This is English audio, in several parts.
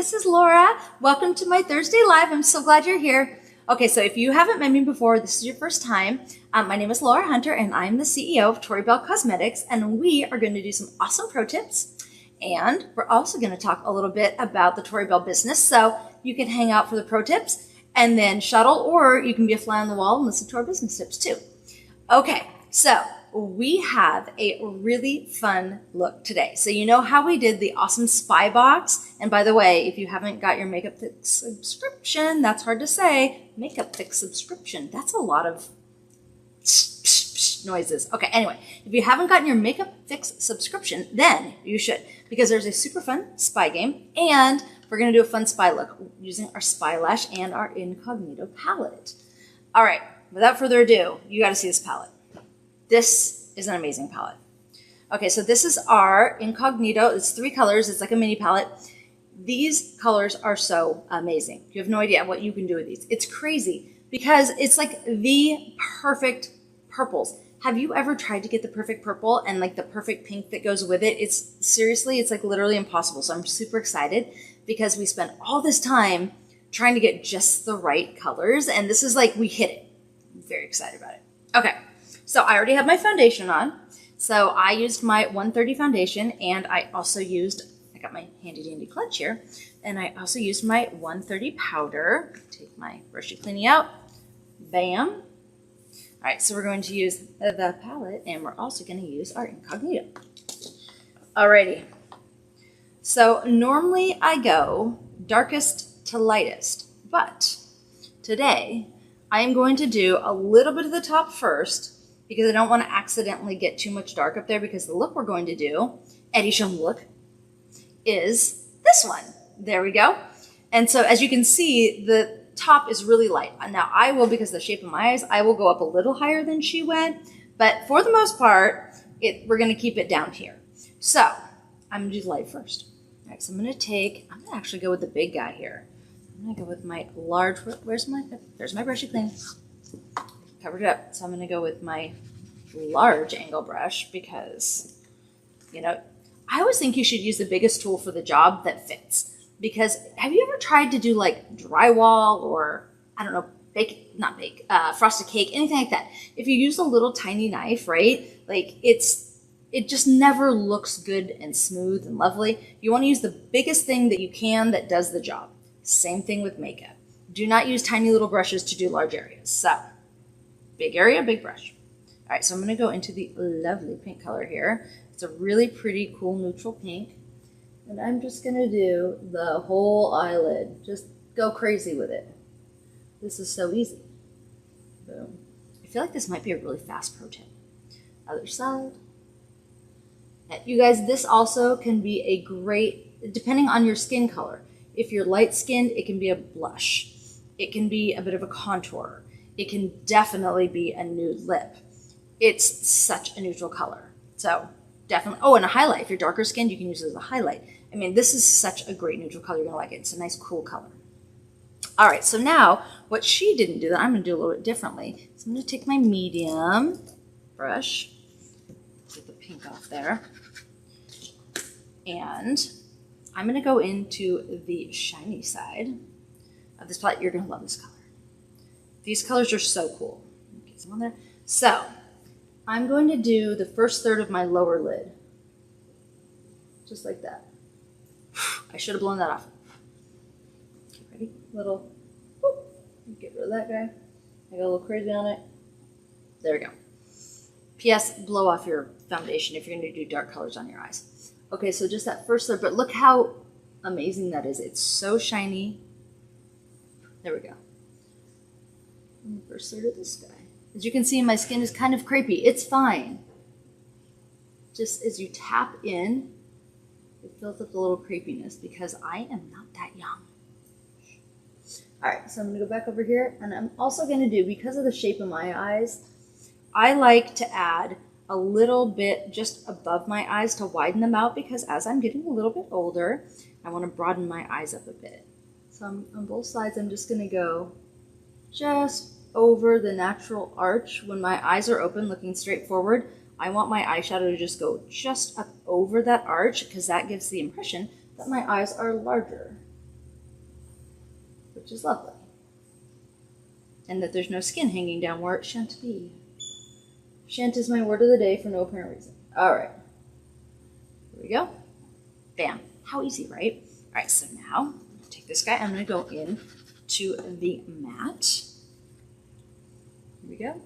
this is Laura. Welcome to my Thursday Live. I'm so glad you're here. Okay, so if you haven't met me before, this is your first time. My name is Laura Hunter, and I'm the CEO of Tori Belle Cosmetics, and we are going to do some awesome pro tips. And we're also going to talk a little bit about the Tori Belle business, so you can hang out for the pro tips and then shuttle, or you can be a fly on the wall and listen to our business tips too. Okay, so we have a really fun look today. So you know how we did the awesome spy box? And by the way, if you haven't got your Makeup Fix subscription, that's hard to say. Makeup Fix subscription, that's a lot of noises. Okay, anyway, if you haven't gotten your Makeup Fix subscription, then you should, because there's a super fun spy game, and we're gonna do a fun spy look using our spy lash and our incognito palette. All right, without further ado, you gotta see this palette. This is an amazing palette. Okay, so this is our incognito. It's 3 colors. It's like a mini palette. These colors are so amazing. You have no idea what you can do with these. It's crazy because it's like the perfect purples. Have you ever tried to get the perfect purple and like the perfect pink that goes with it? It's seriously, it's like literally impossible. So I'm super excited because we spent all this time trying to get just the right colors. And this is like, we hit it. I'm very excited about it. Okay. So I already have my foundation on. So I used my 130 foundation, and I also used, I got my handy dandy clutch here, and I also used my 130 powder. Take my brushy cleaning out. Bam. All right, so we're going to use the palette, and we're also going to use our incognito. Alrighty. So normally I go darkest to lightest, but today I am going to do a little bit of the top first, because I don't want to accidentally get too much dark up there, because the look we're going to do, Eddie Show look, is this one. There we go. And so as you can see, the top is really light. Now I will, because of the shape of my eyes, I will go up a little higher than she went, but for the most part, we're going to keep it down here. So I'm going to do the light first. All right, so I'm going to actually go with the big guy here. I'm going to go with my large, there's my brushy clean. Covered it up. So I'm going to go with my large angle brush because, you know, I always think you should use the biggest tool for the job that fits. Because have you ever tried to do like drywall or, I don't know, frosted cake, anything like that? If you use a little tiny knife, right, like it just never looks good and smooth and lovely. You want to use the biggest thing that you can that does the job. Same thing with makeup. Do not use tiny little brushes to do large areas. So big area, big brush. All right, so I'm going to go into the lovely pink color here. It's a really pretty, cool, neutral pink. And I'm just going to do the whole eyelid. Just go crazy with it. This is so easy. Boom. I feel like this might be a really fast pro tip. Other side. You guys, this also can be a great, depending on your skin color. If you're light-skinned, it can be a blush. It can be a bit of a contour. It can definitely be a nude lip. It's such a neutral color. So definitely, oh, and a highlight. If you're darker skinned, you can use it as a highlight. I mean, this is such a great neutral color. You're gonna like it. It's a nice, cool color. All right, so now what she didn't do that I'm gonna do a little bit differently. So I'm gonna take my medium brush, get the pink off there, and I'm gonna go into the shiny side of this palette. You're gonna love this color. These colors are so cool. Get some on there. So I'm going to do the first third of my lower lid. Just like that. I should have blown that off. Ready? Little, whoop, get rid of that guy. I got a little crazy on it. There we go. P.S. Blow off your foundation if you're going to do dark colors on your eyes. Okay, so just that first third, but look how amazing that is. It's so shiny. There we go. And the first third of this guy. As you can see, my skin is kind of crepey. It's fine. Just as you tap in, it fills up the little crepiness because I am not that young. All right, so I'm gonna go back over here, and I'm also gonna do, because of the shape of my eyes, I like to add a little bit just above my eyes to widen them out, because as I'm getting a little bit older, I wanna broaden my eyes up a bit. So on both sides, I'm just gonna go just over the natural arch. When my eyes are open, looking straight forward, I want my eyeshadow to just go just up over that arch, because that gives the impression that my eyes are larger. which is lovely. And that there's no skin hanging down where it shan't be. Shan't is my word of the day for no apparent reason. All right. Here we go. Bam. How easy, right? All right, so now, take this guy. I'm going to go in to the matte. Here we go.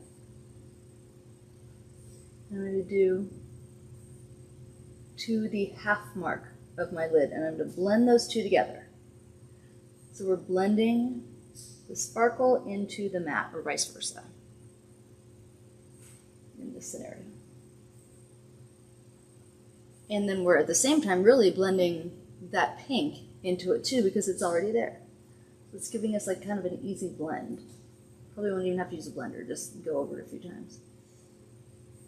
I'm going to do to the half mark of my lid, and I'm going to blend those two together. So we're blending the sparkle into the matte, or vice versa, in this scenario. And then we're at the same time really blending that pink into it too, because it's already there. So it's giving us like kind of an easy blend. Probably won't even have to use a blender, just go over it a few times.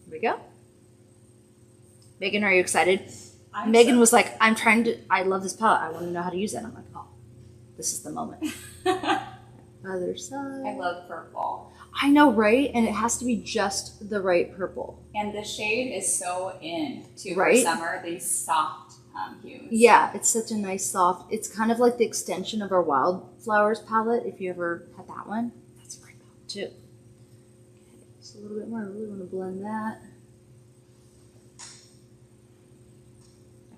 Here we go. Megan, are you excited? Megan was like, I love this palette. I want to know how to use it. And I'm like, oh, this is the moment. Other side. I love purple. I know, right? And it has to be just the right purple. And the shade is so in too right? for summer. These soft hues. Yeah, it's such a nice soft. It's kind of like the extension of our Wildflowers palette. If you ever had that one, that's a great palette too. Okay, just a little bit more. I really want to blend that. I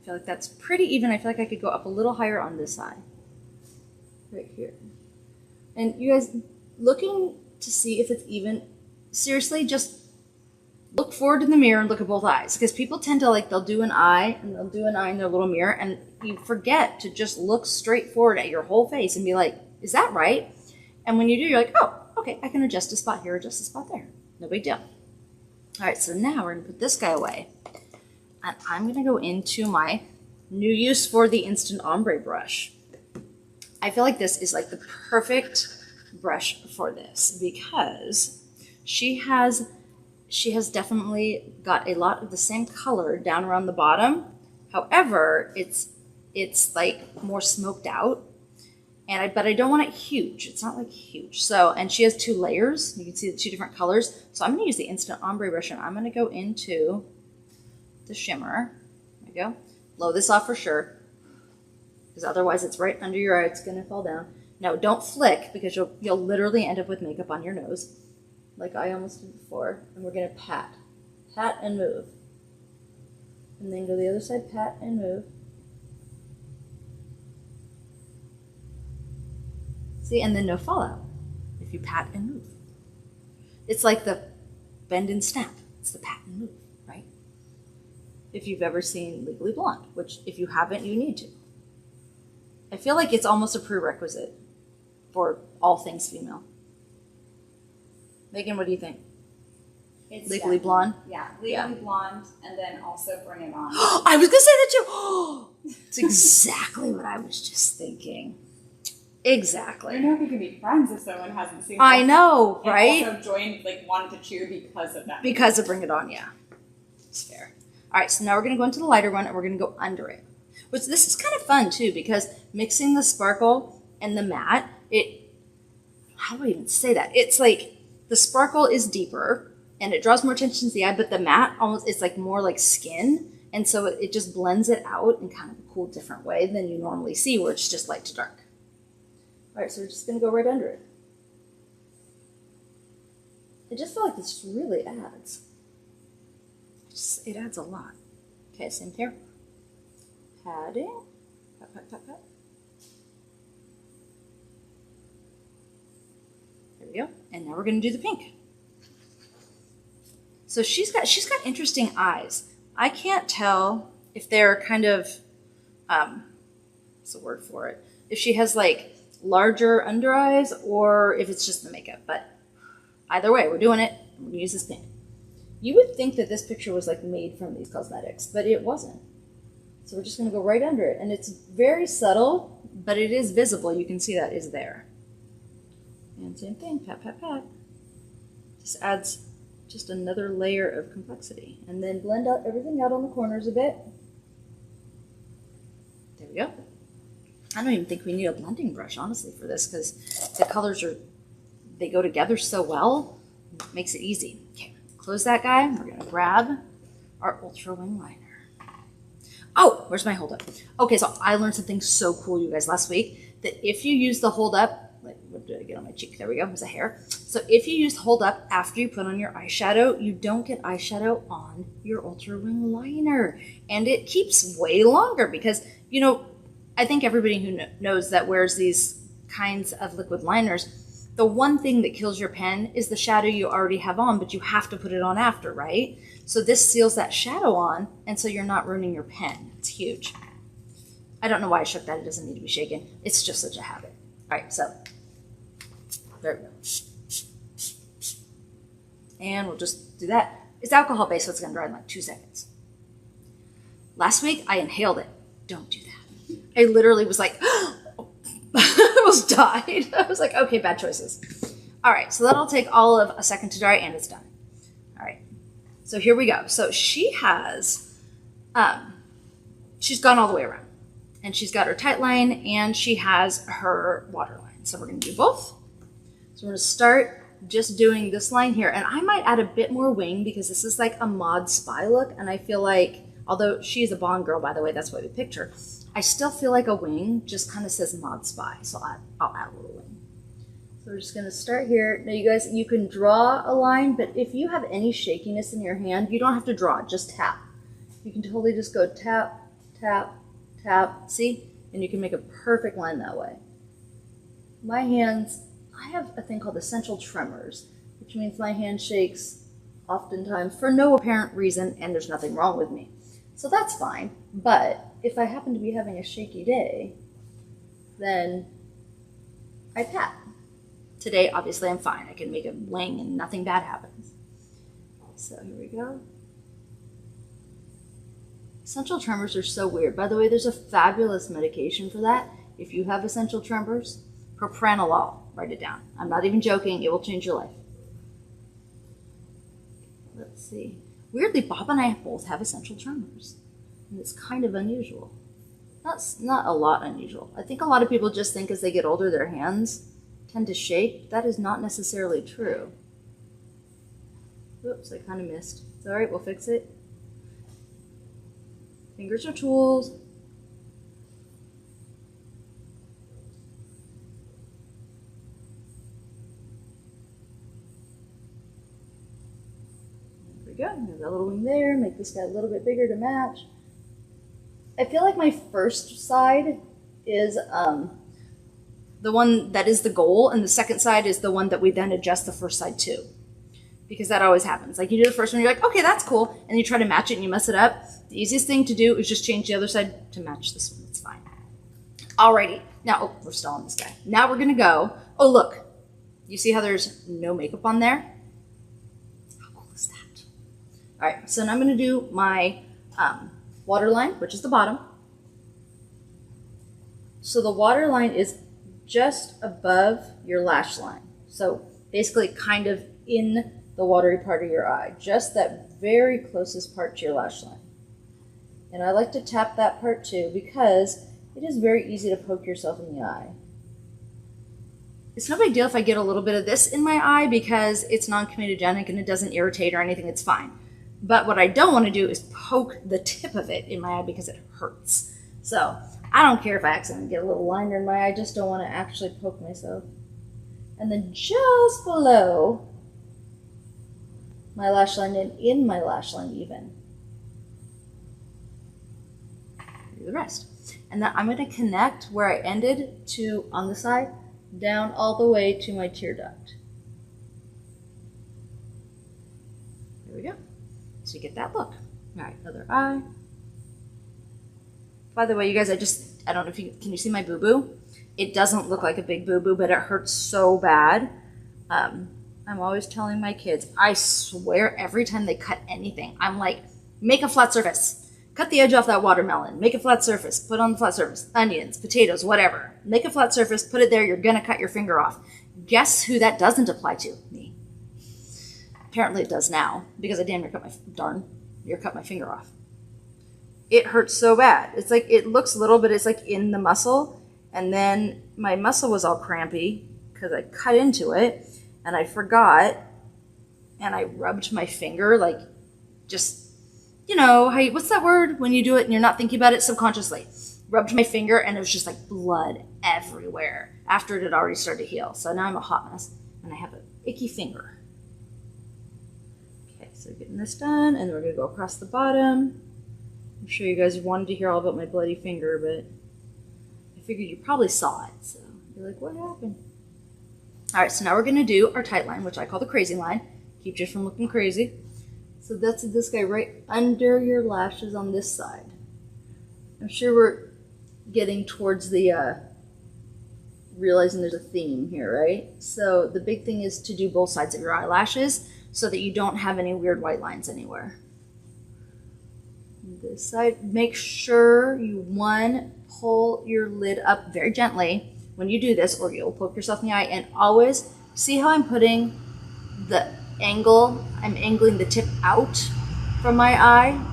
feel like that's pretty even. I feel like I could go up a little higher on this side. Right here. And you guys, looking to see if it's even, seriously, just look forward in the mirror and look at both eyes. Because people tend to they'll do an eye and they'll do an eye in their little mirror, and you forget to just look straight forward at your whole face and be like, is that right? And when you do, you're like, oh, okay, I can adjust a spot here, adjust a spot there. No big deal. All right, so now we're gonna put this guy away. And I'm gonna go into my new use for the Instant Ombre brush. I feel like this is like the perfect brush for this because she has definitely got a lot of the same color down around the bottom. However, it's like more smoked out, but I don't want it huge. It's not like huge. So, and she has 2 layers. You can see the 2 different colors. So I'm going to use the Instant Ombre brush, and I'm going to go into the shimmer. There we go. Blow this off for sure, because otherwise it's right under your eye. It's going to fall down. No, don't flick, because you'll literally end up with makeup on your nose, like I almost did before. And we're going to pat and move, and then go the other side, pat and move. See, and then no fallout if you pat and move. It's like the bend and snap. It's the pat and move, right? If you've ever seen Legally Blonde, which if you haven't, you need to. I feel like it's almost a prerequisite for all things female. Megan, what do you think? It's Legally Blonde? Yeah, Legally Blonde, and then also Bring It On. I was going to say that too. It's exactly what I was just thinking. Exactly. I don't know if we can be friends if someone hasn't seen it. I know, right? And also joined, wanted to cheer because of that. Because of Bring It On, yeah. It's fair. All right, so now we're going to go into the lighter one, and we're going to go under it. Which this is kind of fun too, because mixing the sparkle and the matte, how do I even say that? It's like the sparkle is deeper and it draws more attention to the eye, but the matte it's like more like skin. And so it just blends it out in kind of a cool different way than you normally see, where it's just light to dark. All right, so we're just going to go right under it. I just feel like this really adds. It adds a lot. Okay, same here. Padding. Pat, pat, pat, pat. There we go. And now we're going to do the pink. So she's got interesting eyes. I can't tell if they're kind of, what's the word for it? If she has like larger under eyes or if it's just the makeup. But either way, we're doing it. We're going to use this pink. You would think that this picture was like made from these cosmetics, but it wasn't. So we're just going to go right under it. And it's very subtle, but it is visible. You can see that is there. And same thing, pat, pat, pat. Just adds just another layer of complexity. And then blend out everything out on the corners a bit. There we go. I don't even think we need a blending brush, honestly, for this, because the colors they go together so well. It makes it easy. Okay, close that guy. We're going to grab our Ultra Wing Liner. Oh, where's my hold up? Okay, so I learned something so cool, you guys, last week, that if you use the hold up like, what did I get on my cheek? There we go. There's a hair. So if you use hold up after you put on your eyeshadow, you don't get eyeshadow on your Ultra Wing liner. And it keeps way longer because, you know, I think everybody who knows that wears these kinds of liquid liners, the one thing that kills your pen is the shadow you already have on, but you have to put it on after, right? So this seals that shadow on, and so you're not ruining your pen. It's huge. I don't know why I shook that. It doesn't need to be shaken. It's just such a habit. All right, so there we go. And we'll just do that. It's alcohol-based, so it's going to dry in like 2 seconds. Last week, I inhaled it. Don't do that. I literally was like, I almost died. I was like, okay, bad choices. All right, so that'll take all of a second to dry, and it's done. All right, so here we go. So she has, she's gone all the way around. And she's got her tight line, and she has her water line. So we're going to do both. So we're going to start just doing this line here. And I might add a bit more wing because this is like a mod spy look. And I feel like, although she's a Bond girl, by the way, that's why we picked her, I still feel like a wing just kind of says mod spy. So I'll add a little wing. So we're just going to start here. Now, you guys, you can draw a line, but if you have any shakiness in your hand, you don't have to draw it, just tap. You can totally just go tap, tap, tap, see? And you can make a perfect line that way. My hands, I have a thing called essential tremors, which means my hand shakes oftentimes for no apparent reason, and there's nothing wrong with me. So that's fine, but if I happen to be having a shaky day, then I tap. Today, obviously, I'm fine. I can make a wing and nothing bad happens. So here we go. Essential tremors are so weird. By the way, there's a fabulous medication for that. If you have essential tremors, propranolol. Write it down. I'm not even joking. It will change your life. Let's see. Weirdly, Bob and I both have essential tremors. And it's kind of unusual. That's not a lot unusual. I think a lot of people just think as they get older, their hands tend to shake. That is not necessarily true. Oops, I kind of missed. It's all right. We'll fix it. Fingers are tools. There we go. There's that little wing there. Make this guy a little bit bigger to match. I feel like my first side is the one that is the goal, and the second side is the one that we then adjust the first side to. Because that always happens. Like you do the first one, you're like, okay, that's cool. And you try to match it and you mess it up. The easiest thing to do is just change the other side to match this one. It's fine. Alrighty. Now, oh, we're still on this guy. Now we're going to go. Oh, look. You see how there's no makeup on there? How cool is that? All right. So now I'm going to do my water line, which is the bottom. So the water line is just above your lash line. So basically kind of in the watery part of your eye, just that very closest part to your lash line. And I like to tap that part too because it is very easy to poke yourself in the eye. It's no big deal if I get a little bit of this in my eye because it's non-comedogenic and it doesn't irritate or anything, it's fine. But what I don't want to do is poke the tip of it in my eye because it hurts. So I don't care if I accidentally get a little liner in my eye, I just don't want to actually poke myself. And then just below my lash line and in my lash line even. Do the rest. And then I'm going to connect where I ended to on the side down all the way to my tear duct. There we go. So you get that look. All right, other eye. By the way, you guys, I don't know if can you see my boo-boo? It doesn't look like a big boo-boo, but it hurts so bad. I'm always telling my kids, I swear every time they cut anything, I'm like, make a flat surface. Cut the edge off that watermelon. Make a flat surface. Put on the flat surface. Onions, potatoes, whatever. Make a flat surface. Put it there. You're going to cut your finger off. Guess who that doesn't apply to? Me. Apparently it does now because I damn near cut my finger off. It hurts so bad. It's like, it looks little, but it's like in the muscle. And then my muscle was all crampy because I cut into it and I forgot and I rubbed my finger like just, you know, what's that word when you do it and you're not thinking about it subconsciously? rubbed my finger, and it was just like blood everywhere after it had already started to heal. So now I'm a hot mess, and I have an icky finger. Okay, so getting this done, and we're gonna go across the bottom. I'm sure you guys wanted to hear all about my bloody finger, but I figured you probably saw it, so you're like, what happened? All right, so now we're gonna do our tight line, which I call the crazy line. Keep you from looking crazy. So that's this guy right under your lashes on this side. I'm sure we're getting towards the realizing there's a theme here, right? So the big thing is to do both sides of your eyelashes so that you don't have any weird white lines anywhere. This side, make sure you pull your lid up very gently when you do this, or you'll poke yourself in the eye. And always see how I'm putting the angle, I'm angling the tip out from my eye.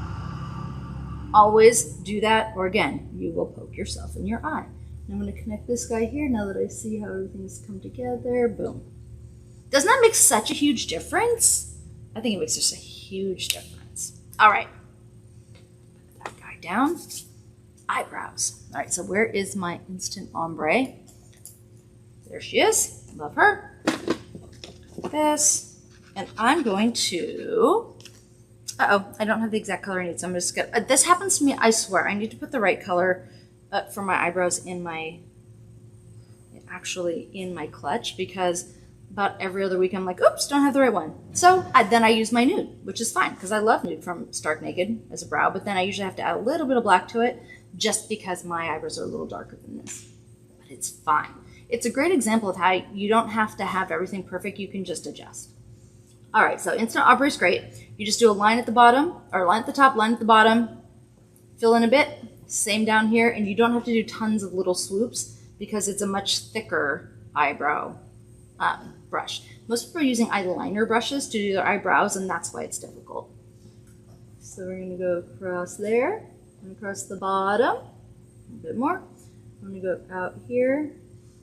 Always do that, or again, you will poke yourself in your eye. And I'm going to connect this guy here now that I see how everything's come together. Boom. Doesn't that make such a huge difference? I think it makes just a huge difference. All right. Put that guy down. Eyebrows. All right, so where is my instant ombre? There she is. Love her. This. And I'm going to... I don't have the exact color I need, so I'm just gonna... this happens to me, I swear. I need to put the right color for my eyebrows in my clutch, because about every other week I'm like, oops, don't have the right one. So then I use my nude, which is fine, because I love nude from Stark Naked as a brow, but then I usually have to add a little bit of black to it, just because my eyebrows are a little darker than this. But it's fine. It's a great example of how you don't have to have everything perfect, you can just adjust. All right, so instant ombre is great. You just do a line at the bottom, or line at the top, line at the bottom, fill in a bit, same down here, and you don't have to do tons of little swoops because it's a much thicker eyebrow brush. Most people are using eyeliner brushes to do their eyebrows, and that's why it's difficult. So we're gonna go across there, and across the bottom, a bit more. I'm gonna go out here,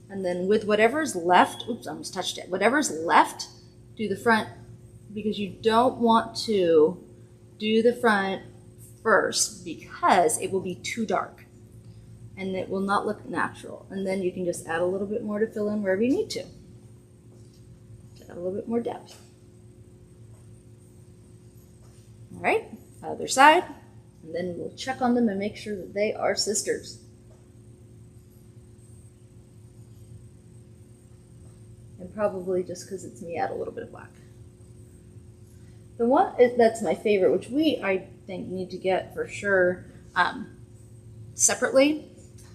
and then with whatever's left, oops, I almost touched it. Whatever's left, do the front, because you don't want to do the front first because it will be too dark and it will not look natural. And then you can just add a little bit more to fill in wherever you need to add a little bit more depth. All right, other side, and then we'll check on them and make sure that they are sisters. And probably just because it's me, add a little bit of black. The one that's my favorite, which I think need to get for sure separately,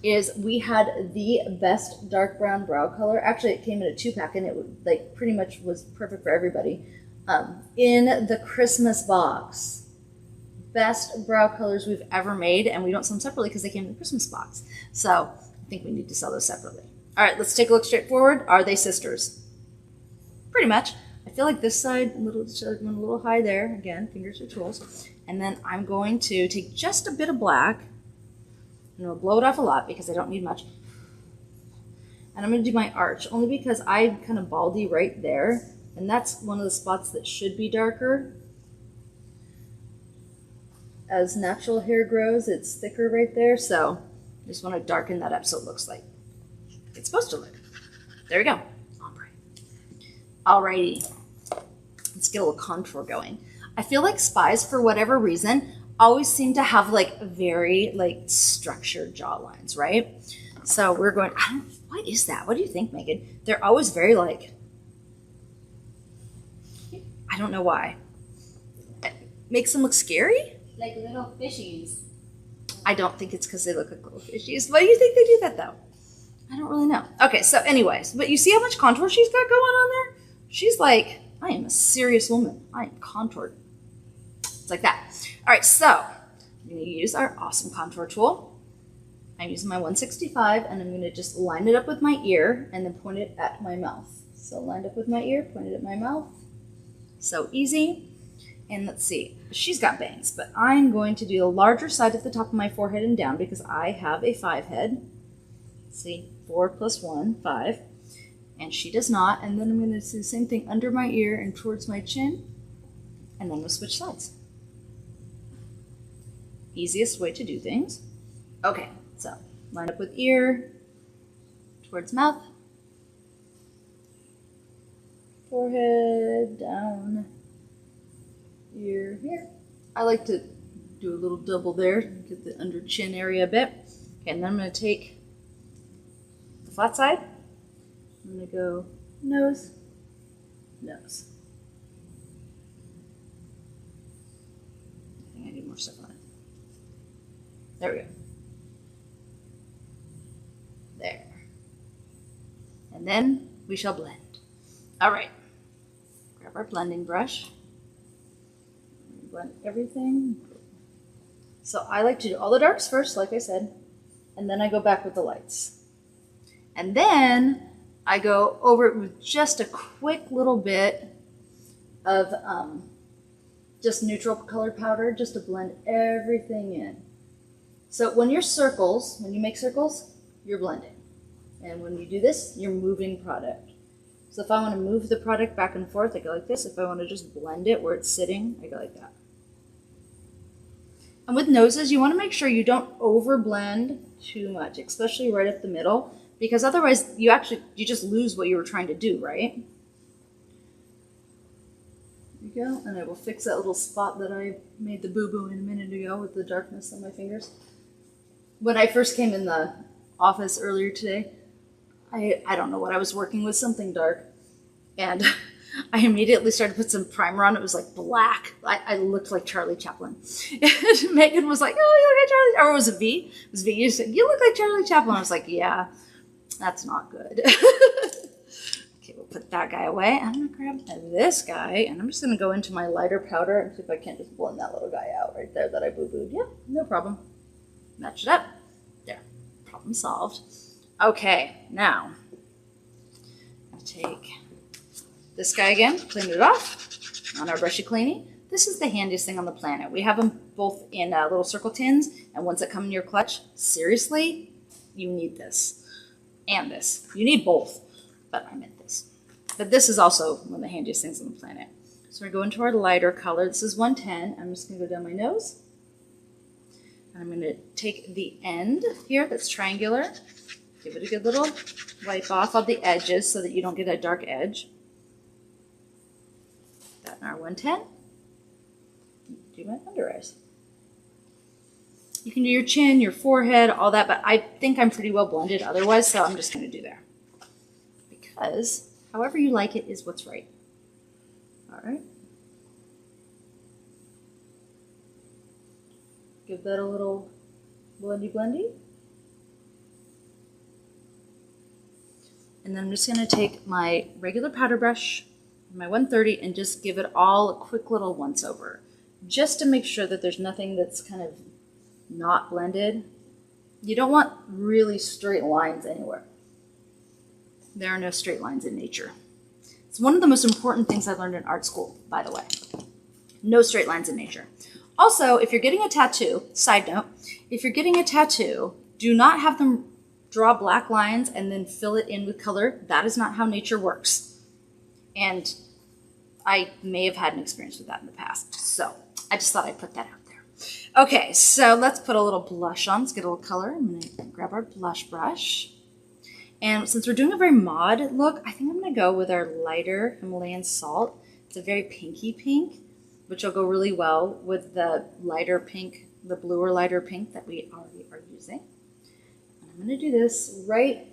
is we had the best dark brown brow color. Actually, it came in a 2-pack, and it would, like, pretty much was perfect for everybody. In the Christmas box, best brow colors we've ever made, and we don't sell them separately because they came in the Christmas box. So I think we need to sell those separately. All right, let's take a look straight forward. Are they sisters? Pretty much. I feel like this side went a little high there. Again, fingers are tools. And then I'm going to take just a bit of black, and I'll blow it off a lot because I don't need much. And I'm going to do my arch, only because I'm kind of baldy right there, and that's one of the spots that should be darker. As natural hair grows, it's thicker right there, so I just want to darken that up so it looks like it's supposed to look. There we go. Ombre. Alrighty. Let's get a little contour going. I feel like spies, for whatever reason, always seem to have like very like structured jawlines, right? So we're going, what is that? What do you think, Megan? They're always very like, I don't know why. It makes them look scary? Like little fishies. I don't think it's because they look like little fishies. Why do you think they do that though? I don't really know. Okay, so anyways, but you see how much contour she's got going on there? She's like, I am a serious woman. I am contoured. It's like that. All right, so I'm going to use our awesome contour tool. I'm using my 165, and I'm going to just line it up with my ear and then point it at my mouth. So lined up with my ear, pointed at my mouth. So easy. And let's see, she's got bangs, but I'm going to do the larger side at the top of my forehead and down because I have a 5 head. Let's see, 4 + 1, 5. And she does not. And then I'm going to do the same thing under my ear and towards my chin. And then we'll switch sides. Easiest way to do things. Okay, so So line up with ear, towards mouth, forehead, down, ear, here. I like to do a little double there, get the under chin area a bit. Okay, and then I'm going to take the flat side. I'm going to go nose, nose. I think I need more stuff on it. There we go. There. And then we shall blend. All right. Grab our blending brush. Blend everything. So I like to do all the darks first, like I said, and then I go back with the lights. And then I go over it with just a quick little bit of just neutral colored powder just to blend everything in. So when you make circles, you're blending. And when you do this, you're moving product. So if I want to move the product back and forth, I go like this. If I want to just blend it where it's sitting, I go like that. And with noses, you want to make sure you don't over blend too much, especially right up the middle, because otherwise you just lose what you were trying to do, right? There you go. And I will fix that little spot that I made the boo-boo in a minute ago with the darkness on my fingers. When I first came in the office earlier today, I don't know what I was working with, something dark, and I immediately started to put some primer on. It was like black. I looked like Charlie Chaplin. And Megan was like, "Oh, you look like Charlie," or it was a V. It was V. You said, "You look like Charlie Chaplin." I was like, "Yeah, that's not good." Okay, we'll put that guy away. I'm gonna grab this guy, and I'm just gonna go into my lighter powder and see if I can't just blend that little guy out right there that I boo-booed. Yeah, no problem. Match it up. There. Problem solved. Okay, now I'll take this guy again, clean it off on our brushy cleaning. This is the handiest thing on the planet. We have them both in little circle tins, and ones that come in your clutch. Seriously, you need this and this. You need both, but I meant this. But this is also one of the handiest things on the planet. So we're going to our lighter color. This is 110. I'm just going to go down my nose. And I'm going to take the end here that's triangular. Give it a good little wipe off of the edges so that you don't get a dark edge. That in our 110. Do my under eyes. You can do your chin, your forehead, all that, but I think I'm pretty well blended otherwise, so I'm just going to do there. Because however you like it is what's right. All right. Give that a little blendy. And then I'm just going to take my regular powder brush, my 130, and just give it all a quick little once over. Just to make sure that there's nothing that's kind of not blended. You don't want really straight lines anywhere. There are no straight lines in nature. It's one of the most important things I learned in art school, by the way. No straight lines in nature. Also, if you're getting a tattoo, side note, if you're getting a tattoo, do not have them draw black lines and then fill it in with color. That is not how nature works. And I may have had an experience with that in the past. So I just thought I'd put that out there. Okay, so let's put a little blush on. Let's get a little color. I'm going to grab our blush brush. And since we're doing a very mod look, I think I'm going to go with our lighter Himalayan salt. It's a very pinky pink, which will go really well with the lighter pink, the bluer lighter pink that we already are using. I'm going to do this right,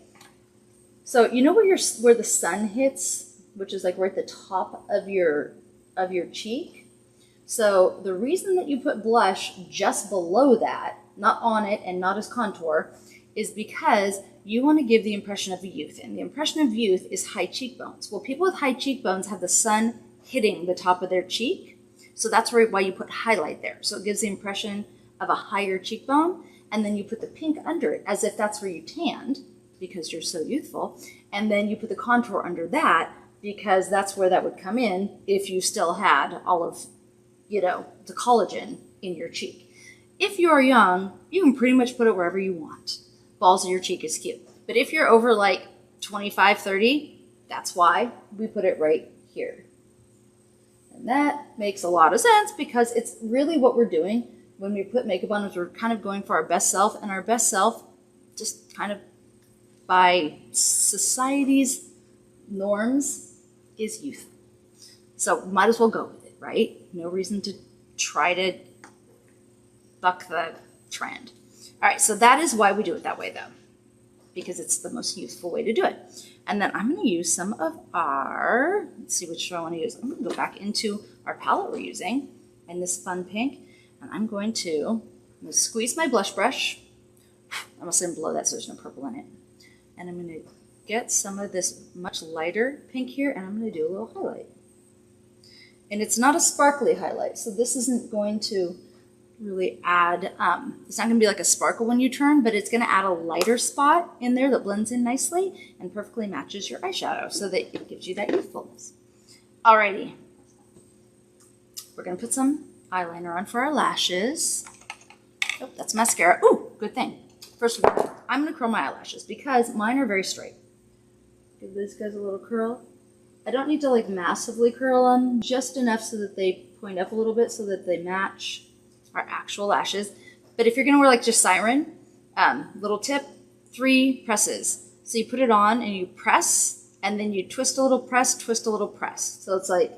so you know where the sun hits, which is like right at the top of your cheek. So the reason that you put blush just below that, not on it and not as contour, is because you want to give the impression of youth, and the impression of youth is high cheekbones. Well, people with high cheekbones have the sun hitting the top of their cheek, so that's why you put highlight there. So it gives the impression of a higher cheekbone. And then you put the pink under it as if that's where you tanned because you're so youthful. And then you put the contour under that because that's where that would come in if you still had all of, the collagen in your cheek. If you're young, you can pretty much put it wherever you want. Balls of your cheek is cute. But if you're over like 25, 30, that's why we put it right here. And that makes a lot of sense because it's really what we're doing. When we put makeup on, we're kind of going for our best self, and our best self just kind of by society's norms, is youth. So might as well go with it, right? No reason to try to buck the trend. All right, so that is why we do it that way though, because it's the most youthful way to do it. And then I'm going to use some of our, let's see which one I want to use. I'm going to go back into our palette we're using and this fun pink, and I'm going to squeeze my blush brush. I'm also going to blow that so there's no purple in it. And I'm going to get some of this much lighter pink here, and I'm going to do a little highlight. And it's not a sparkly highlight, so this isn't going to really add, it's not going to be like a sparkle when you turn, but it's going to add a lighter spot in there that blends in nicely and perfectly matches your eyeshadow so that it gives you that youthfulness. Alrighty, we're going to put some eyeliner on for our lashes. Oh, that's mascara. Ooh, good thing. First of all, I'm going to curl my eyelashes because mine are very straight. Give these guys a little curl. I don't need to like massively curl them, just enough so that they point up a little bit so that they match our actual lashes. But if you're gonna wear like just Siren, little tip, 3 presses. So you put it on and you press, and then you twist a little press, twist a little press. So it's like,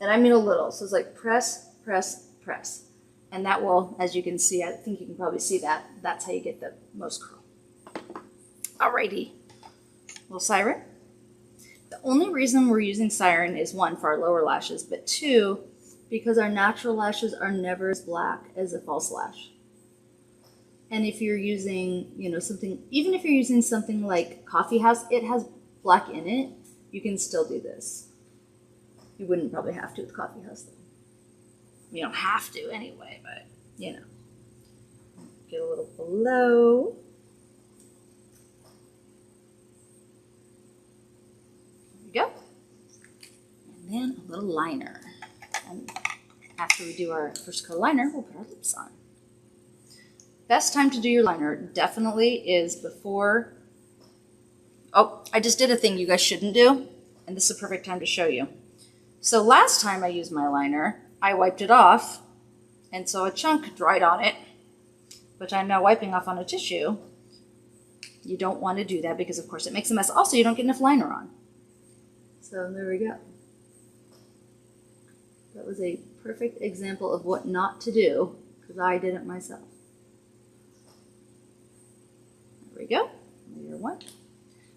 and I mean a little, so it's like press, press, press. And that will, as you can see, I think you can probably see that, that's how you get the most curl. Alrighty, little Siren. The only reason we're using Siren is 1, for our lower lashes, but 2, because our natural lashes are never as black as a false lash. And if you're using, you know, something, even if you're using something like Coffee House, it has black in it, you can still do this. You wouldn't probably have to with Coffee House though. You don't have to anyway, but you know. Get a little below. There we go. And then a little liner. And after we do our first coat of liner, we'll put our lips on. Best time to do your liner definitely is before. Oh, I just did a thing you guys shouldn't do, and this is a perfect time to show you. So last time I used my liner, I wiped it off, and so a chunk dried on it, which I'm now wiping off on a tissue. You don't want to do that because, of course, it makes a mess. Also, you don't get enough liner on. So there we go. That was a perfect example of what not to do, because I did it myself. There we go. Layer 1.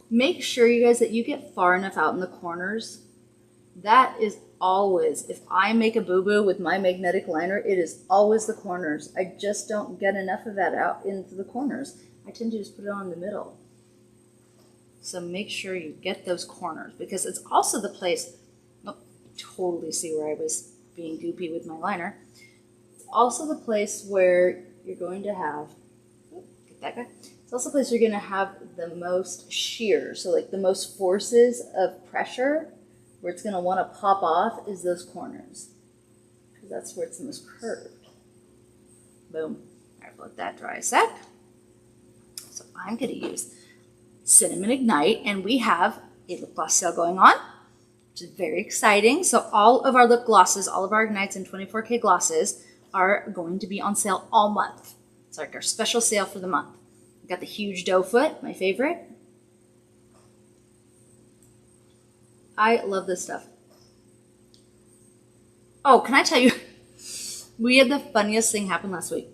Make sure, you guys, that you get far enough out in the corners. That is always, if I make a boo-boo with my magnetic liner, it is always the corners. I just don't get enough of that out into the corners. I tend to just put it on the middle. So make sure you get those corners, because it's also the place, oh, totally see where I was being goopy with my liner. It's also the place where you're going to have, oh, get that guy. It's also the place you're going to have the most shear. So like the most forces of pressure, where it's going to want to pop off, is those corners, because that's where it's the most curved. Boom. All right, let that dry a sec. So I'm going to use Cinnamon Ignite, and we have a lip gloss sale going on, which is very exciting. So all of our lip glosses, all of our Ignites and 24K glosses are going to be on sale all month. It's like our special sale for the month. We've got the huge doe foot, my favorite. I love this stuff. Oh, can I tell you, we had the funniest thing happen last week.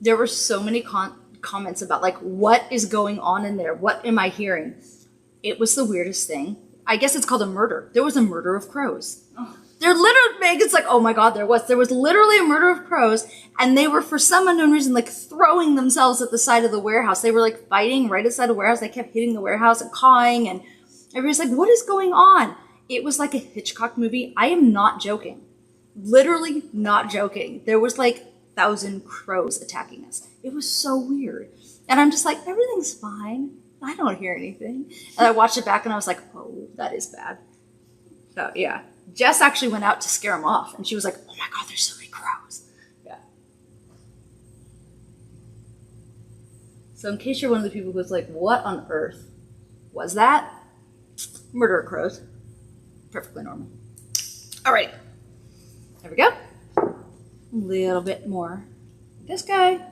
There were so many comments about like, what is going on in there? What am I hearing? It was the weirdest thing. I guess it's called a murder. There was a murder of crows. Oh. They're literally, Megan's like, oh my God, there was literally a murder of crows, and they were, for some unknown reason, like throwing themselves at the side of the warehouse. They were like fighting right outside the warehouse. They kept hitting the warehouse and cawing, and everybody's like, what is going on? It was like a Hitchcock movie. I am not joking. Literally not joking. There was like 1,000 crows attacking us. It was so weird. And I'm just like, everything's fine. I don't hear anything. And I watched it back and I was like, oh, that is bad. So yeah. Jess actually went out to scare them off, and she was like, oh my God, there's so many crows. Yeah. So in case you're one of the people who's like, what on earth was that? Murder of crows. Perfectly normal. All right. There we go. A little bit more. This guy.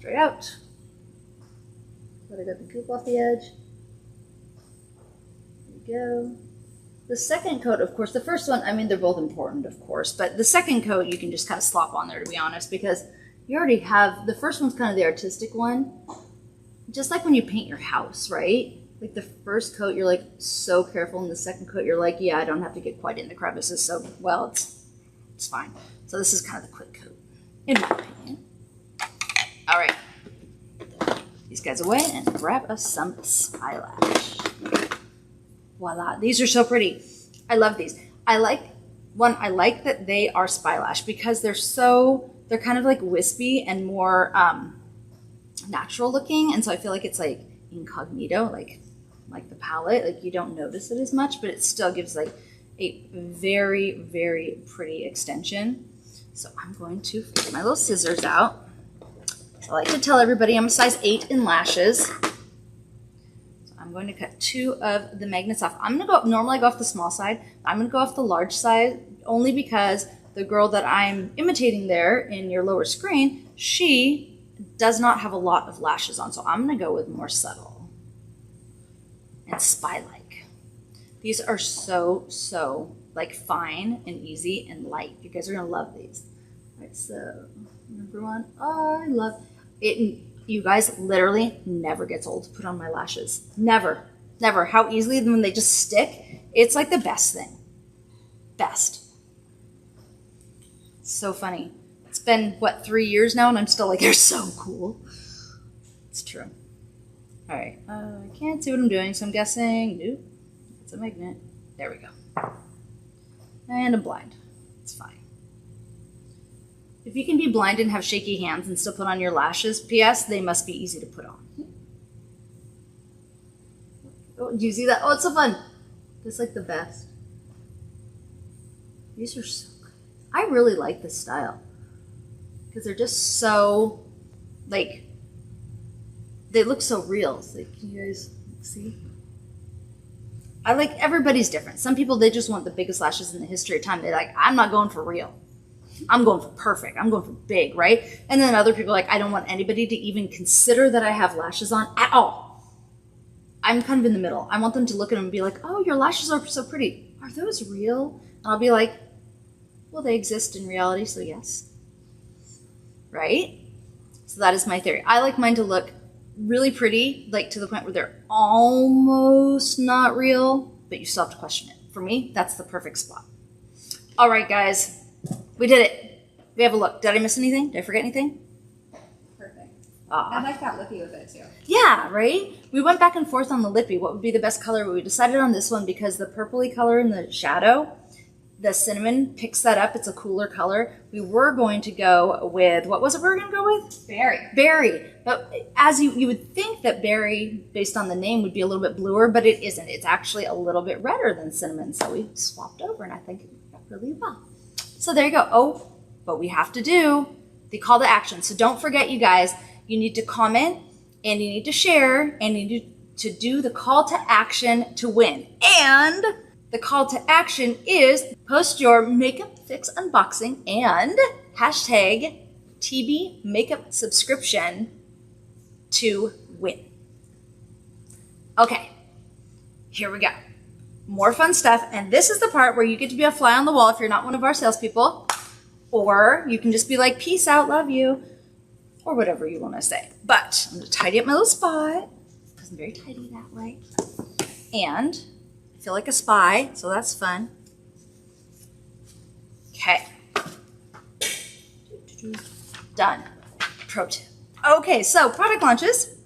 straight out. Let I get the goop off the edge. There we go. The second coat, of course, the first one, I mean, they're both important, of course, but the second coat you can just kind of slop on there, to be honest, because you already have, the first one's kind of the artistic one. Just like when you paint your house, right? Like the first coat, you're like so careful, and the second coat, you're like, yeah, I don't have to get quite in the crevices, so, well, it's fine. So this is kind of the quick coat, in my opinion. All right. These guys away and grab us some Spylash. Voila, these are so pretty. I love these. I like that they are Spylash because they're kind of like wispy and more natural looking, and so I feel like it's like incognito, like the palette, like you don't notice it as much, but it still gives like a very, very pretty extension. So I'm going to get my little scissors out. So I like to tell everybody I'm a size 8 in lashes. I'm going to cut 2 of the magnets off. I'm going to normally go off the small side. I'm going to go off the large side only because the girl that I'm imitating there in your lower screen, she does not have a lot of lashes on. So I'm going to go with more subtle and spy-like. These are so like fine and easy and light. You guys are going to love these. All right, so number 1. Oh, I love it. You guys, literally never gets old to put on my lashes. Never. Never. How easily when they just stick. It's like the best thing. Best. So funny. It's been, what, 3 years now, and I'm still like, they're so cool. It's true. All right. I can't see what I'm doing, so I'm guessing, nope, it's a magnet. There we go. And I'm blind. It's fine. If you can be blind and have shaky hands and still put on your lashes, P.S., they must be easy to put on. Oh, do you see that? Oh, it's so fun. It's like the best. These are so good. I really like this style because they're just so, like, they look so real. So, can you guys see? I like, everybody's different. Some people, they just want the biggest lashes in the history of time. They're like, I'm not going for real. I'm going for perfect. I'm going for big, right? And then other people are like, I don't want anybody to even consider that I have lashes on at all. I'm kind of in the middle. I want them to look at them and be like, oh, your lashes are so pretty. Are those real? And I'll be like, well, they exist in reality, so yes. Right? So that is my theory. I like mine to look really pretty, like to the point where they're almost not real, but you still have to question it. For me, that's the perfect spot. All right, guys. We did it. We have a look. Did I miss anything? Did I forget anything? Perfect. Aww. I like that lippy with it too. Yeah, right? We went back and forth on the lippy. What would be the best color? But we decided on this one because the purpley color in the shadow, the cinnamon picks that up. It's a cooler color. We were going to go with, what was it we were going to go with? Berry. Berry. But as you would think that berry, based on the name, would be a little bit bluer, but it isn't. It's actually a little bit redder than cinnamon. So we swapped over, and I think it went really well. So there you go. Oh, but we have to do the call to action. So don't forget, you guys, you need to comment and you need to share and you need to do the call to action to win. And the call to action is post your makeup fix unboxing and hashtag TB makeup subscription to win. Okay, here we go. More fun stuff, and this is the part where you get to be a fly on the wall if you're not one of our salespeople, or you can just be like, peace out, love you, or whatever you want to say. But I'm going to tidy up my little spot, because I'm very tidy that way, and I feel like a spy, so that's fun. Okay. Done. Pro tip. Okay, so product launches.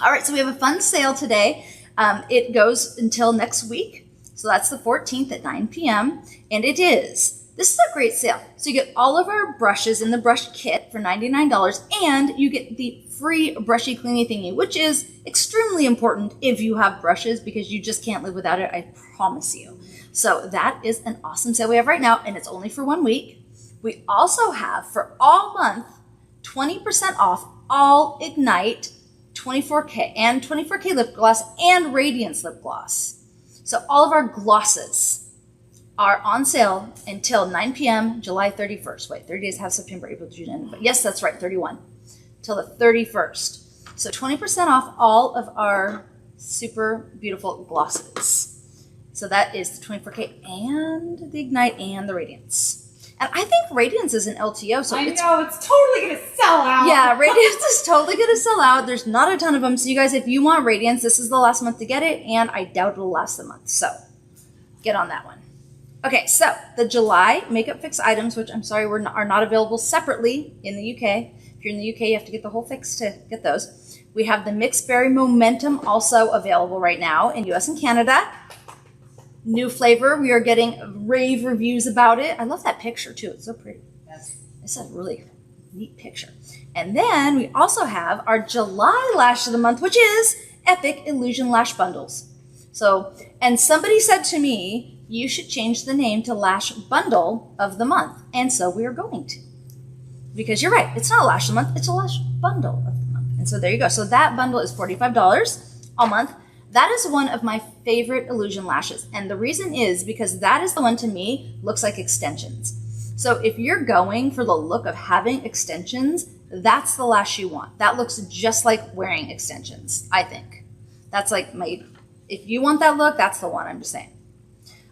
All right, so we have a fun sale today. It goes until next week. So that's the 14th at 9 p.m. And this is a great sale. So you get all of our brushes in the brush kit for $99, and you get the free brushy cleaning thingy, which is extremely important if you have brushes because you just can't live without it, I promise you. So that is an awesome sale we have right now, and it's only for 1 week. We also have for all month 20% off all Ignite 24K and 24K lip gloss and Radiance lip gloss. So all of our glosses are on sale until 9 p.m. July 31st. Wait, 30 days have September, April, June, and yes, that's right, 31. till the 31st. So 20% off all of our super beautiful glosses. So that is the 24K and the Ignite and the Radiance. And I think Radiance is an LTO. So I know, it's totally going to sell out. Yeah, Radiance is totally going to sell out. There's not a ton of them. So you guys, if you want Radiance, this is the last month to get it. And I doubt it'll last the month. So get on that one. Okay, so the July Makeup Fix items, which I'm sorry are not available separately in the UK. If you're in the UK, you have to get the whole fix to get those. We have the Mixed Berry Momentum also available right now in US and Canada. New flavor. We are getting rave reviews about it. I love that picture too. It's so pretty. Yes. It's a really neat picture. And then we also have our July lash of the month, which is Epic Illusion Lash Bundles. So, and somebody said to me, you should change the name to Lash Bundle of the Month. And so we are going to. Because you're right, it's not a lash of the month, it's a lash bundle of the month. And so there you go. So that bundle is $45 all month. That is one of my favorite illusion lashes. And the reason is because that is the one to me looks like extensions. So if you're going for the look of having extensions, that's the lash you want. That looks just like wearing extensions, I think. That's like if you want that look, that's the one, I'm just saying.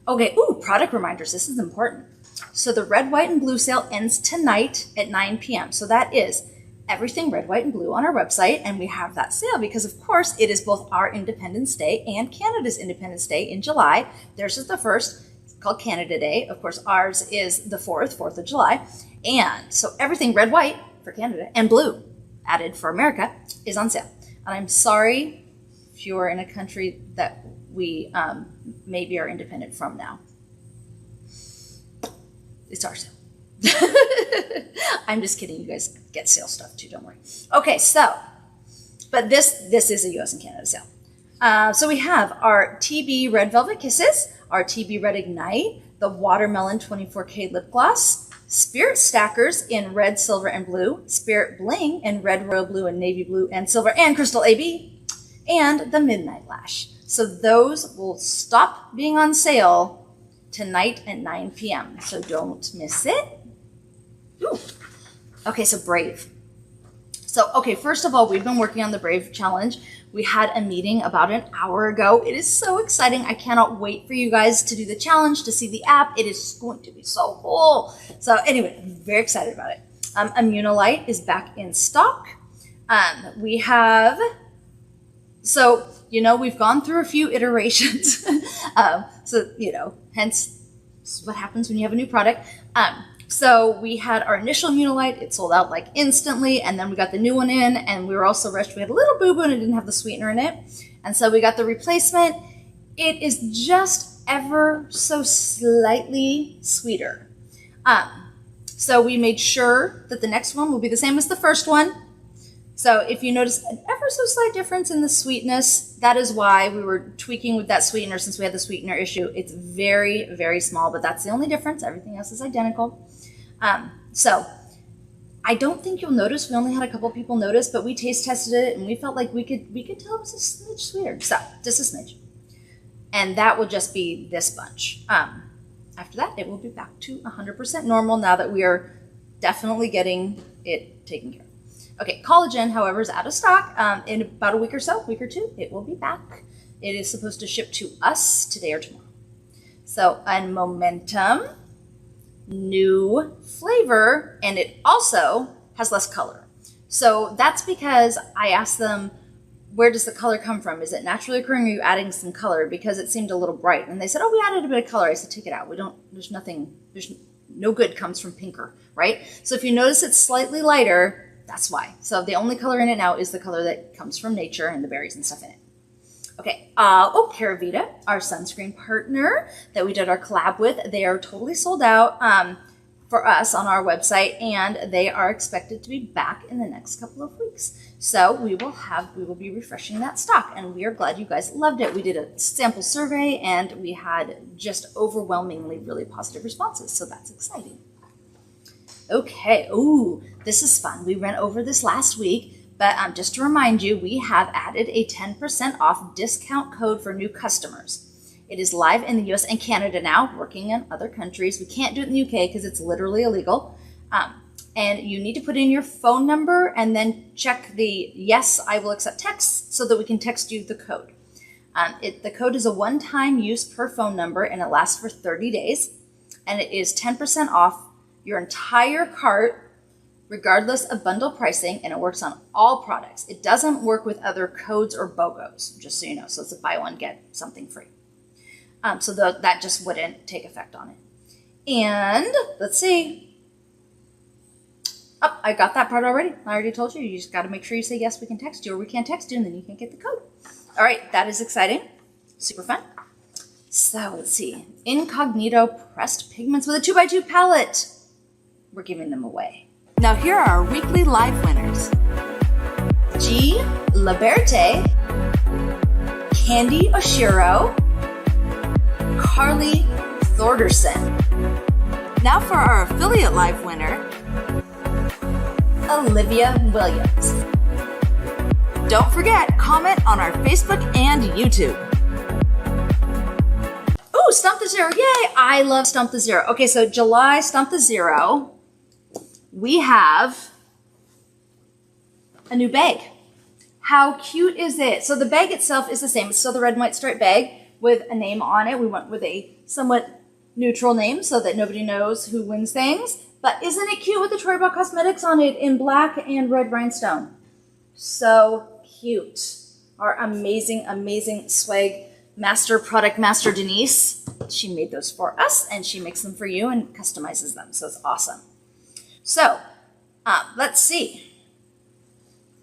Okay, ooh, product reminders. This is important. So the red, white, and blue sale ends tonight at 9 p.m. So that is everything red, white, and blue on our website. And we have that sale because, of course, it is both our Independence Day and Canada's Independence Day in July. Theirs is the 1st. It's called Canada Day. Of course, ours is the 4th of July. And so everything red, white for Canada and blue added for America is on sale. And I'm sorry if you are in a country that we maybe are independent from now. It's our sale. I'm just kidding. You guys get sale stuff too. Don't worry. Okay, so, but this is a US and Canada sale. So we have our TB Red Velvet Kisses, our TB Red Ignite, the Watermelon 24K Lip Gloss, Spirit Stackers in red, silver, and blue, Spirit Bling in red, royal blue, and navy blue, and silver, and crystal AB, and the Midnight Lash. So those will stop being on sale tonight at 9 p.m. So don't miss it. Ooh. Okay, so Brave. So, okay, first of all, we've been working on the Brave Challenge. We had a meeting about an hour ago. It is so exciting. I cannot wait for you guys to do the challenge, to see the app. It is going to be so cool. So anyway, I'm very excited about it. Immunolite is back in stock. We have, so, you know, we've gone through a few iterations. So, you know, hence this is what happens when you have a new product. So we had our initial Immunolite. It sold out like instantly. And then we got the new one in and we were also rushed. We had a little boo-boo and it didn't have the sweetener in it. And so we got the replacement. It is just ever so slightly sweeter. So we made sure that the next one will be the same as the first one. So if you notice an ever so slight difference in the sweetness, that is why we were tweaking with that sweetener since we had the sweetener issue. It's very, very small, but that's the only difference. Everything else is identical. So I don't think you'll notice. We only had a couple people notice, but we taste tested it and we felt like we could tell it was a smidge sweeter. So just a smidge. And that will just be this bunch. After that, it will be back to 100% normal now that we are definitely getting it taken care of. Okay, collagen, however, is out of stock. In about a week or two, it will be back. It is supposed to ship to us today or tomorrow. So, and Momentum, new flavor, and it also has less color. So that's because I asked them, where does the color come from? Is it naturally occurring or are you adding some color? Because it seemed a little bright. And they said, oh, we added a bit of color. I said, take it out. There's no good comes from pinker, right? So if you notice it's slightly lighter, that's why. So the only color in it now is the color that comes from nature and the berries and stuff in it. Okay, Caravita, our sunscreen partner that we did our collab with, they are totally sold out for us on our website, and they are expected to be back in the next couple of weeks. So we will be refreshing that stock, and we are glad you guys loved it. We did a sample survey, and we had just overwhelmingly really positive responses, so that's exciting. Okay, ooh, this is fun. We went over this last week, but just to remind you, we have added a 10% off discount code for new customers. It is live in the US and Canada now, working in other countries. We can't do it in the UK because it's literally illegal. And you need to put in your phone number and then check the yes, I will accept text so that we can text you the code. The code is a one-time use per phone number and it lasts for 30 days. And it is 10% off your entire cart, regardless of bundle pricing, and it works on all products. It doesn't work with other codes or BOGOs, just so you know. So it's a buy one, get something free. So that just wouldn't take effect on it. And let's see. Oh, I got that part already. I already told you. You just got to make sure you say yes, we can text you, or we can't text you, and then you can't get the code. All right, that is exciting. Super fun. So let's see. Incognito pressed pigments with a 2x2 palette. We're giving them away. Now here are our weekly live winners. G. Liberté, Candy Oshiro, Carly Thorderson. Now for our affiliate live winner, Olivia Williams. Don't forget, comment on our Facebook and YouTube. Ooh, Stump the Zero. Yay! I love Stump the Zero. Okay, so July Stump the Zero, we have a new bag. How cute is it? So the bag itself is the same. It's still the red and white striped bag with a name on it. We went with a somewhat neutral name so that nobody knows who wins things. But isn't it cute with the Tori Belle Cosmetics on it in black and red rhinestone? So cute. Our amazing, amazing swag master, product master Denise. She made those for us and she makes them for you and customizes them. So it's awesome. So let's see.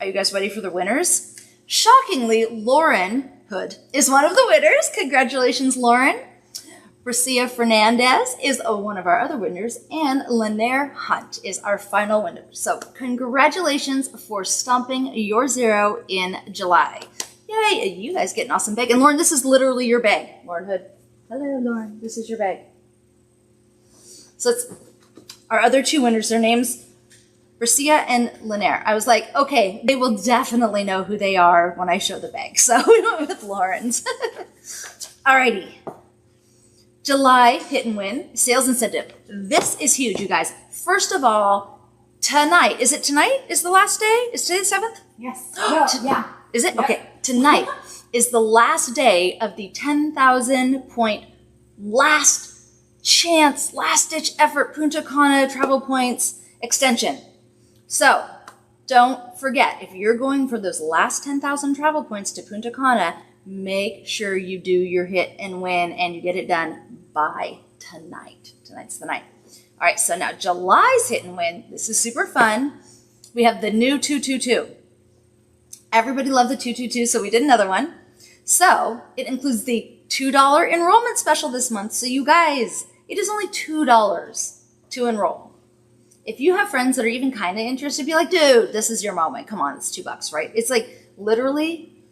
Are you guys ready for the winners? Shockingly, Lauren Hood is one of the winners. Congratulations, Lauren. Bracia Fernandez is one of our other winners, and Lanier Hunt is our final winner. So congratulations for stomping your zero in July. Yay, you guys get an awesome bag. And Lauren, this is literally your bag. Lauren Hood. Hello, Lauren. This is your bag. So it's our other two winners. Their names, Bracia and Lanier. I was like, okay, they will definitely know who they are when I show the bag. So we went with Lauren's. Alrighty. July Hit and Win sales incentive. This is huge, you guys. First of all, tonight. Is it tonight? Is the last day? Is today the 7th? Yes. No, yeah. Is it? Yep. Okay. Tonight is the last day of the 10,000 point last chance, last ditch effort Punta Cana travel points extension. So don't forget, if you're going for those last 10,000 travel points to Punta Cana, make sure you do your hit and win and you get it done by tonight. Tonight's the night. All right, so now July's hit and win. This is super fun. We have the new 222. Everybody loved the 222, so we did another one. So it includes the $2 enrollment special this month. So you guys, it is only $2 to enroll. If you have friends that are even kind of interested, be like, dude, this is your moment. Come on, it's $2, right? It's like literally,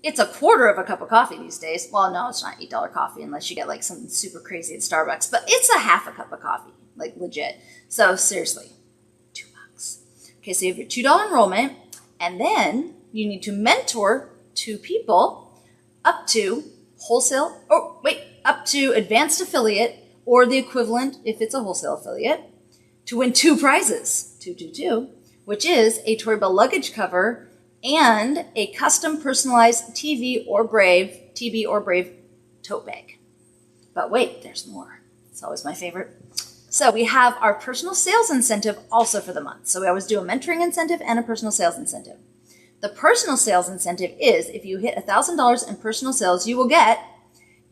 it's a quarter of a cup of coffee these days. Well, no, it's not $8 coffee unless you get like something super crazy at Starbucks, but it's a half a cup of coffee, like legit. So seriously, $2. Okay, so you have your $2 enrollment, and then you need to mentor 2 people up to up to advanced affiliate or the equivalent if it's a wholesale affiliate to win 2 prizes, 222, which is a Tori Belle luggage cover and a custom personalized TB or Brave tote bag. But wait, there's more. It's always my favorite. So we have our personal sales incentive also for the month. So we always do a mentoring incentive and a personal sales incentive. The personal sales incentive is if you hit $1,000 in personal sales, you will get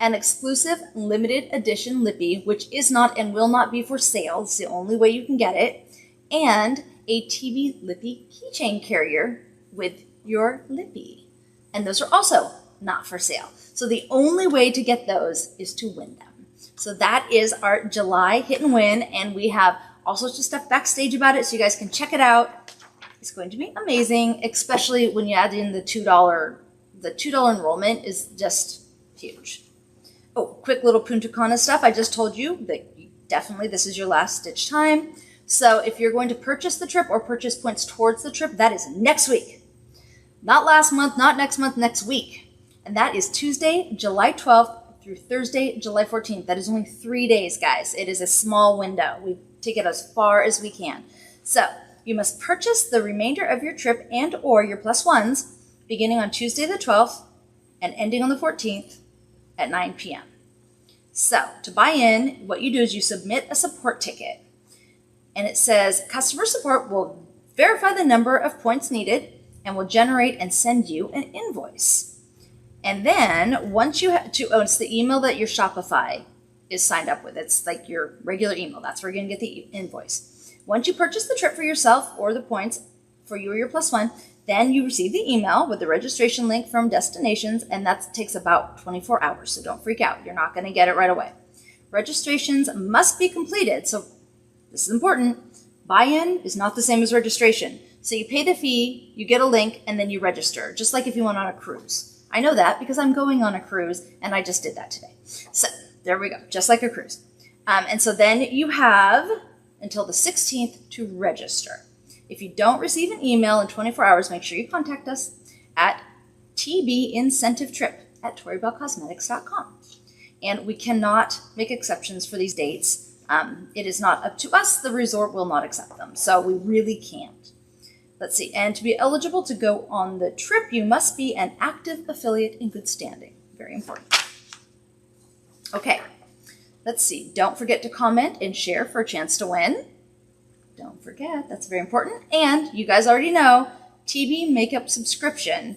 an exclusive limited edition lippy, which is not and will not be for sale. It's the only way you can get it. And a TB lippy keychain carrier with your lippy. And those are also not for sale. So the only way to get those is to win them. So that is our July hit and win. And we have all sorts of stuff backstage about it, so you guys can check it out. It's going to be amazing, especially when you add in the $2. The $2 enrollment is just huge. Oh, quick little Punta Cana stuff. I just told you that definitely this is your last ditch time. So if you're going to purchase the trip or purchase points towards the trip, that is next week. Not last month, not next month, next week. And that is Tuesday, July 12th through Thursday, July 14th. That is only 3 days, guys. It is a small window. We take it as far as we can. So you must purchase the remainder of your trip and or your plus ones beginning on Tuesday the 12th and ending on the 14th at 9 p.m. So to buy in, what you do is you submit a support ticket, and it says customer support will verify the number of points needed and will generate and send you an invoice. And then once you it's the email that your Shopify is signed up with. It's like your regular email. That's where you're going to get the invoice. Once you purchase the trip for yourself or the points for you or your plus one, then you receive the email with the registration link from destinations, and that takes about 24 hours. So don't freak out. You're not going to get it right away. Registrations must be completed. So this is important. Buy-in is not the same as registration. So you pay the fee, you get a link, and then you register, just like if you went on a cruise. I know that because I'm going on a cruise, and I just did that today. So there we go, just like a cruise. And so then you have until the 16th to register. If you don't receive an email in 24 hours, make sure you contact us at tbincentivetrip@toribellecosmetics.com. And we cannot make exceptions for these dates. It is not up to us. The resort will not accept them. So we really can't. Let's see. And to be eligible to go on the trip, you must be an active affiliate in good standing. Very important. Okay. Let's see. Don't forget to comment and share for a chance to win. Don't forget. That's very important. And you guys already know, TB makeup subscription.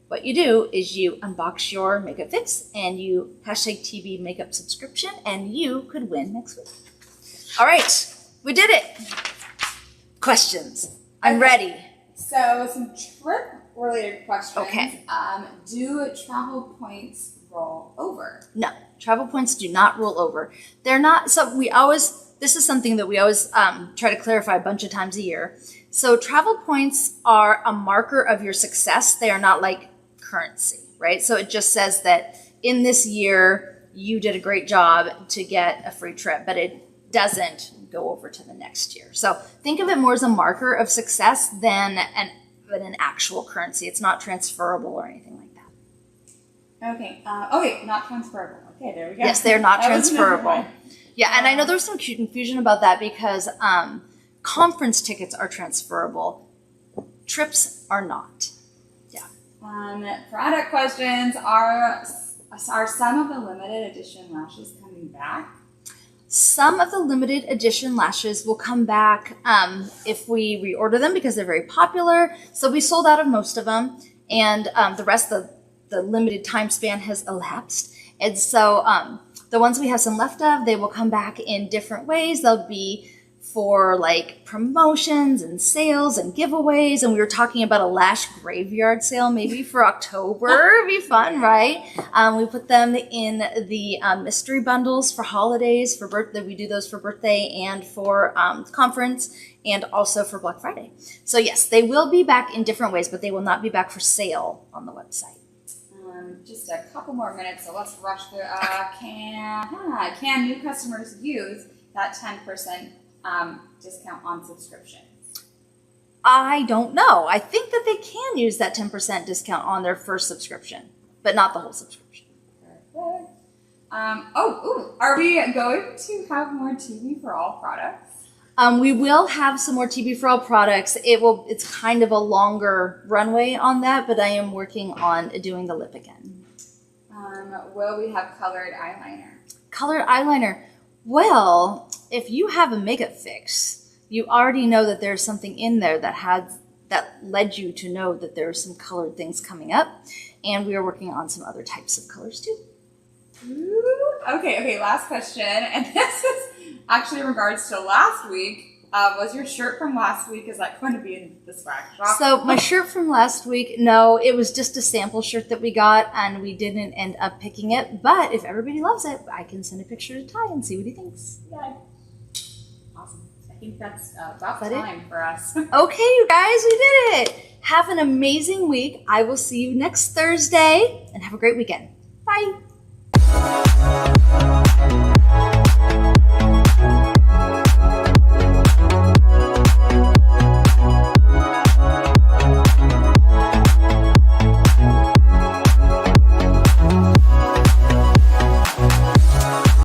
What you do is you unbox your makeup fix and you hashtag TB makeup subscription, and you could win next week. All right. We did it. Questions. I'm ready. So some trip-related questions. Okay. Do travel points roll over? No, travel points do not roll over. They're not. So this is something that we always try to clarify a bunch of times a year. So travel points are a marker of your success. They are not like currency, right? So it just says that in this year, you did a great job to get a free trip, but it doesn't go over to the next year. So think of it more as a marker of success than an actual currency. It's not transferable or anything like that. Okay. Okay, not transferable. Okay, there we go. Yes, they're not That was transferable. another one. Yeah, and I know there's some confusion about that because conference tickets are transferable. Trips are not. Yeah. Product questions. Are some of the limited edition lashes coming back? Some of the limited edition lashes will come back if we reorder them because they're very popular. So we sold out of most of them, and the rest of the limited time span has elapsed. And so the ones we have some left of, they will come back in different ways. They'll be for like promotions and sales and giveaways. And we were talking about a lash graveyard sale maybe for October. It'd be fun, right? We put them in the mystery bundles for holidays, for birthday. We do those for birthday and for conference and also for Black Friday. So yes, they will be back in different ways, but they will not be back for sale on the website. Just a couple more minutes, so let's rush through. Can new customers use that 10% discount on subscription? I don't know. I think that they can use that 10% discount on their first subscription, but not the whole subscription. Perfect. Are we going to have more TV for all products? We will have some more TB for All products. It's kind of a longer runway on that, but I am working on doing the lip again. Will we have colored eyeliner? Colored eyeliner. Well, if you have a makeup fix, you already know that there's something in there that led you to know that there are some colored things coming up, and we are working on some other types of colors too. Ooh. Okay, last question, and this is actually in regards to last week. Was your shirt from last week, is that going to be in the swag shop? So my shirt from last week, no, it was just a sample shirt that we got and we didn't end up picking it. But if everybody loves it, I can send a picture to Ty and see what he thinks. Yeah. Awesome. I think that's about time for us. Okay, you guys, we did it. Have an amazing week. I will see you next Thursday and have a great weekend. Bye.